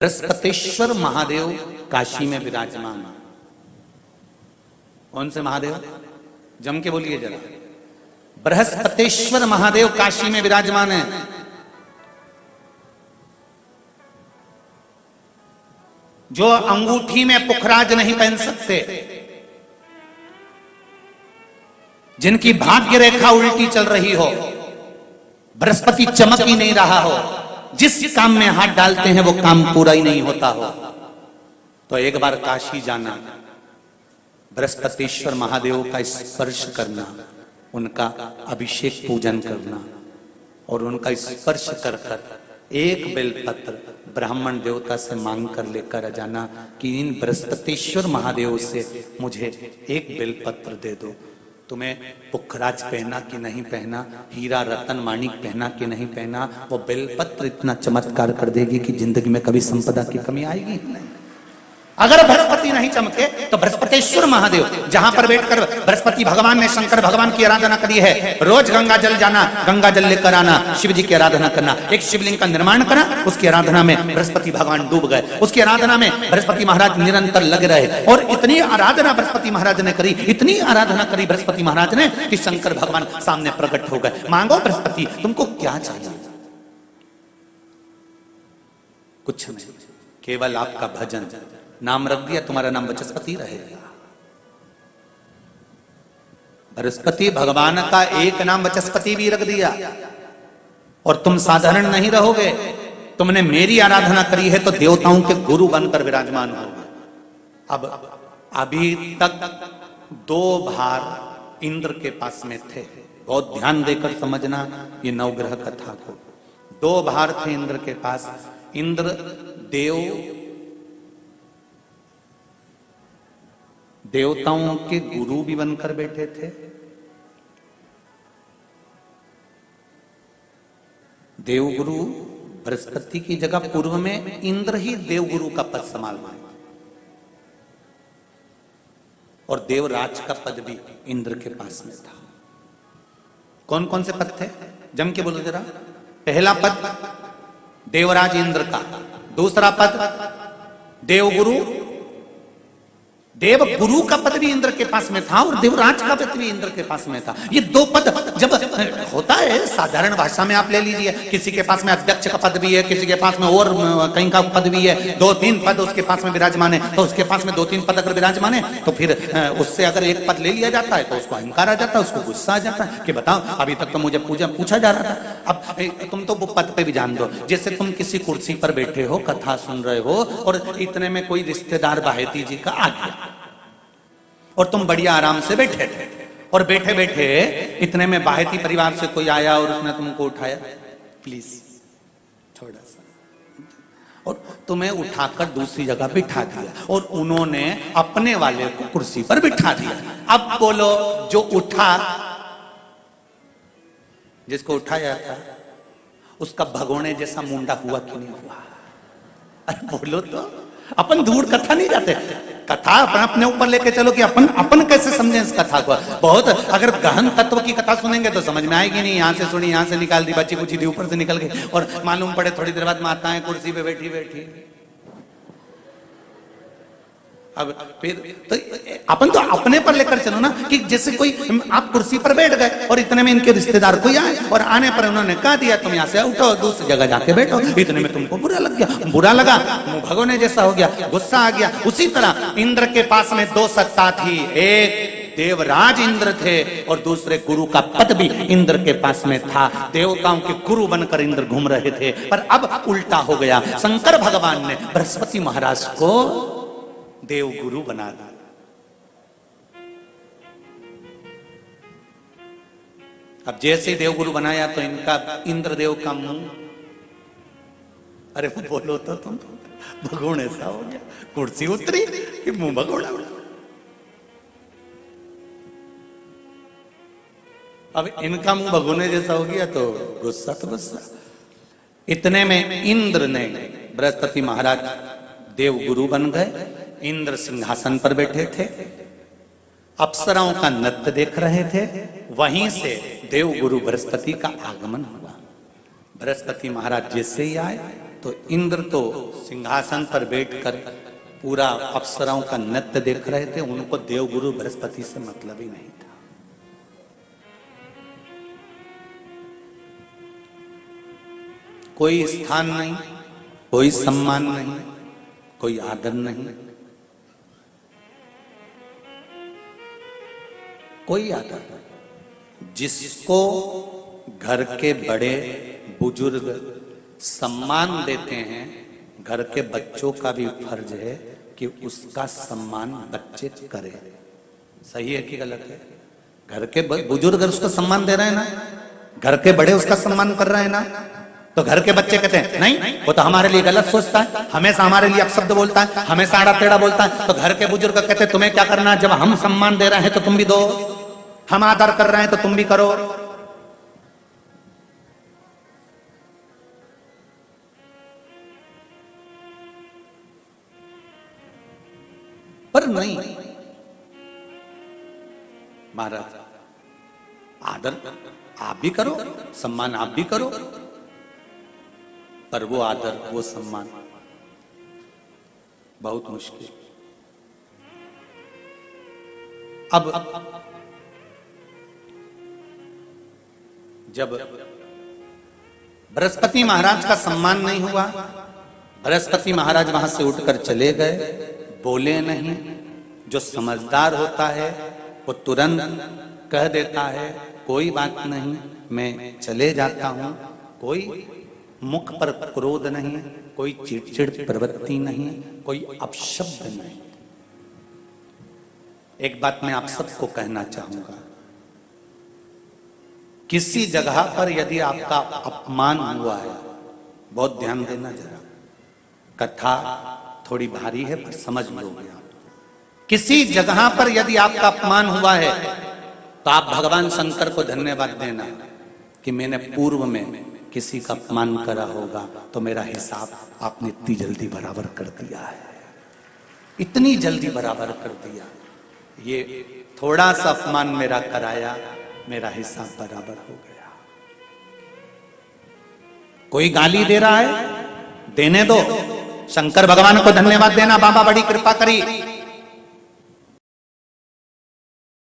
बृहस्पतेश्वर महादेव काशी में विराजमान। कौन से महादेव? जम के बोलिए जरा। बृहस्पतेश्वर महादेव काशी में विराजमान है। जो अंगूठी में पुखराज नहीं पहन सकते, जिनकी भाग्य रेखा उल्टी चल रही हो, बृहस्पति चमक ही नहीं रहा हो, जिस काम में हाथ डालते हैं वो काम पूरा ही नहीं होता हो, तो एक बार काशी जाना, बृहस्पतेश्वर महादेव का स्पर्श करना, उनका अभिषेक पूजन करना और उनका स्पर्श कर कर एक बेलपत्र ब्राह्मण देवता से मांग कर लेकर आ जाना कि इन बृहस्पतेश्वर महादेव से मुझे एक बेलपत्र दे दो। तुम्हें पुखराज पहना कि नहीं पहना, हीरा रतन माणिक पहना कि नहीं पहना, वो बेलपत्र इतना चमत्कार कर देगी कि जिंदगी में कभी संपदा की कमी आएगी नहीं। अगर बृहस्पति नहीं चमके तो बृहस्पतेश्वर महादेव, जहां पर बैठकर बृहस्पति भगवान ने शंकर भगवान की आराधना करी है, रोज गंगा जल जाना, गंगा जल लेकर आना, शिव जी की आराधना करना, एक शिवलिंग का निर्माण करा, उसकी आराधना में बृहस्पति भगवान डूब गए, उसकी आराधना में बृहस्पति महाराज निरंतर लगे रहे और इतनी आराधना बृहस्पति महाराज ने करी, इतनी आराधना करी बृहस्पति महाराज ने कि शंकर भगवान सामने प्रकट हो गए। मांगो बृहस्पति, तुमको क्या चाहिए? कुछ नहीं, केवल आपका भजन। नाम रख दिया, तुम्हारा नाम बृहस्पति रहेगा। बृहस्पति भगवान का एक नाम बृहस्पति भी रख दिया और तुम साधारण नहीं रहोगे। तुमने मेरी आराधना करी है तो देवताओं के गुरु बनकर विराजमान होगे। अब अभी तक 2 भार इंद्र के पास में थे। बहुत ध्यान देकर समझना ये नवग्रह कथा को। 2 भार थे इंद्र के पास। इंद्र देवताओं के गुरु भी बनकर बैठे थे, देवगुरु बृहस्पति की जगह पूर्व में इंद्र ही देवगुरु का पद संभाल मांगे और देवराज का पद भी इंद्र के पास में था। कौन कौन से पद थे? जम के बोलो जरा। पहला पद देवराज इंद्र का, दूसरा पद देवगुरु, देव गुरु का पद भी इंद्र के पास में था और देवराज का पद भी इंद्र के पास में था। ये 2 पद जब होता है साधारण भाषा में, आप ले लीजिए, किसी के पास में अध्यक्ष का पद भी है, किसी के पास में और कहीं का पद भी है, 2-3 पद उसके पास में विराजमान है, तो उसके पास में 2-3 पद अगर विराजमान है तो फिर उससे अगर एक पद ले लिया जाता है तो उसको अहंकार आ जाता है, उसको गुस्सा आ जाता है कि बताओ अभी तक तो मुझे पूछा जा रहा था, अब तुम तो वो पद पे भी जान दो। जैसे तुम किसी कुर्सी पर बैठे हो, कथा सुन रहे हो और इतने में कोई रिश्तेदार बाहेती जी का आ गया और तुम बढ़िया आराम से बैठे थे और बैठे बैठे इतने में बाहेती परिवार से कोई आया और उसने तुमको उठाया, प्लीज थोड़ा सा, और तुम्हें उठाकर दूसरी जगह बिठा दिया और उन्होंने अपने वाले को कुर्सी पर बिठा दिया। अब बोलो, जो उठा, जिसको उठाया था उसका भगोने जैसा मुंडा हुआ कि नहीं हुआ? अरे बोलो तो। अपन दूर कथा नहीं जाते, कथा अपने ऊपर लेके चलो कि अपन कैसे समझें इस कथा को। बहुत अगर गहन तत्व की कथा सुनेंगे तो समझ में आएगी नहीं। यहां से सुनी, यहां से निकाल दी, बच्ची पूछी दी, ऊपर से निकल गई और मालूम पड़े थोड़ी देर बाद माताएं कुर्सी पे बैठी बैठी। अब फिर तो अपन तो अपने पर लेकर चलो ना कि जैसे कोई, आप कुर्सी पर बैठ गए और इतने में इनके रिश्तेदार कोई आए और आने पर उन्होंने कह दिया तुम यहाँ से उठो, दूसरी जगह जाके बैठो। इतने में तुमको बुरा लग गया, बुरा लगा, मुंह भगोने जैसा हो गया, गुस्सा आ गया। उसी तरह इंद्र के पास में 2 सत्ता थी, एक देवराज इंद्र थे और दूसरे गुरु का पद भी इंद्र के पास में था। देवताओं के गुरु बनकर इंद्र घूम रहे थे, पर अब उल्टा हो गया। शंकर भगवान ने बृहस्पति महाराज को देव गुरु बना दिया। अब जैसे देवगुरु बनाया तो इनका इंद्रदेव का मुंह, अरे बोलो तो तुम, भगोड़े सा हो गया। कुर्सी उतरी कि मुंह भगोड़ा। अब इनका मुंह भगोने जैसा हो गया तो गुस्सा तो गुस्सा। इतने में इंद्र ने, बृहस्पति महाराज देवगुरु बन गए। इंद्र सिंहासन पर बैठे थे, अप्सराओं का नृत्य देख रहे थे। वहीं से देवगुरु बृहस्पति का आगमन हुआ। बृहस्पति महाराज जैसे ही आए तो इंद्र तो सिंहासन पर बैठकर पूरा अप्सराओं का नृत्य देख रहे थे, उनको देवगुरु बृहस्पति से मतलब ही नहीं था। कोई स्थान नहीं, कोई सम्मान नहीं, कोई आदर नहीं, कोई आदर नहीं। जिसको घर के बड़े बुजुर्ग सम्मान देते हैं, घर के बच्चों का भी फर्ज है कि उसका सम्मान बच्चे करें। सही है कि गलत है? घर के बुजुर्ग उसको सम्मान दे रहे हैं ना, घर के बड़े उसका सम्मान कर रहे हैं ना, तो घर के बच्चे कहते हैं नहीं, वो तो हमारे लिए गलत सोचता है, हमेशा हमारे लिए अपशब्द बोलता है, हमेशा आड़ा टेढ़ा बोलता है। तो घर के बुजुर्ग कहते हैं तुम्हें क्या करना है, जब हम सम्मान दे रहे हैं तो तुम भी दो, हम आदर कर रहे हैं तो तुम भी करो। पर नहीं महाराज, आदर आप भी करो, सम्मान आप भी करो, पर वो आदर वो सम्मान बहुत मुश्किल। अब जब बृहस्पति महाराज का सम्मान नहीं हुआ, बृहस्पति महाराज वहां से उठकर चले गए, बोले नहीं। जो समझदार होता है वो तुरंत कह देता है कोई बात नहीं, मैं चले जाता हूं। कोई मुख पर क्रोध नहीं, कोई चिड़चिड़ प्रवृत्ति नहीं, कोई अपशब्द नहीं। एक बात मैं आप सबको कहना चाहूंगा, किसी जगह पर यदि आपका अपमान हुआ है, बहुत ध्यान देना जरा, कथा थोड़ी भारी है पर समझ लोगे आप। किसी जगह पर यदि आपका अपमान हुआ है तो आप भगवान शंकर को धन्यवाद देना कि मैंने पूर्व में किसी का अपमान करा होगा तो मेरा हिसाब आपने इतनी जल्दी बराबर कर दिया है, इतनी जल्दी बराबर कर दिया। ये थोड़ा सा अपमान मेरा कराया, मेरा हिसाब बराबर हो गया। कोई गाली दे रहा है, देने दो, शंकर भगवान को धन्यवाद देना, बाबा बड़ी कृपा करी,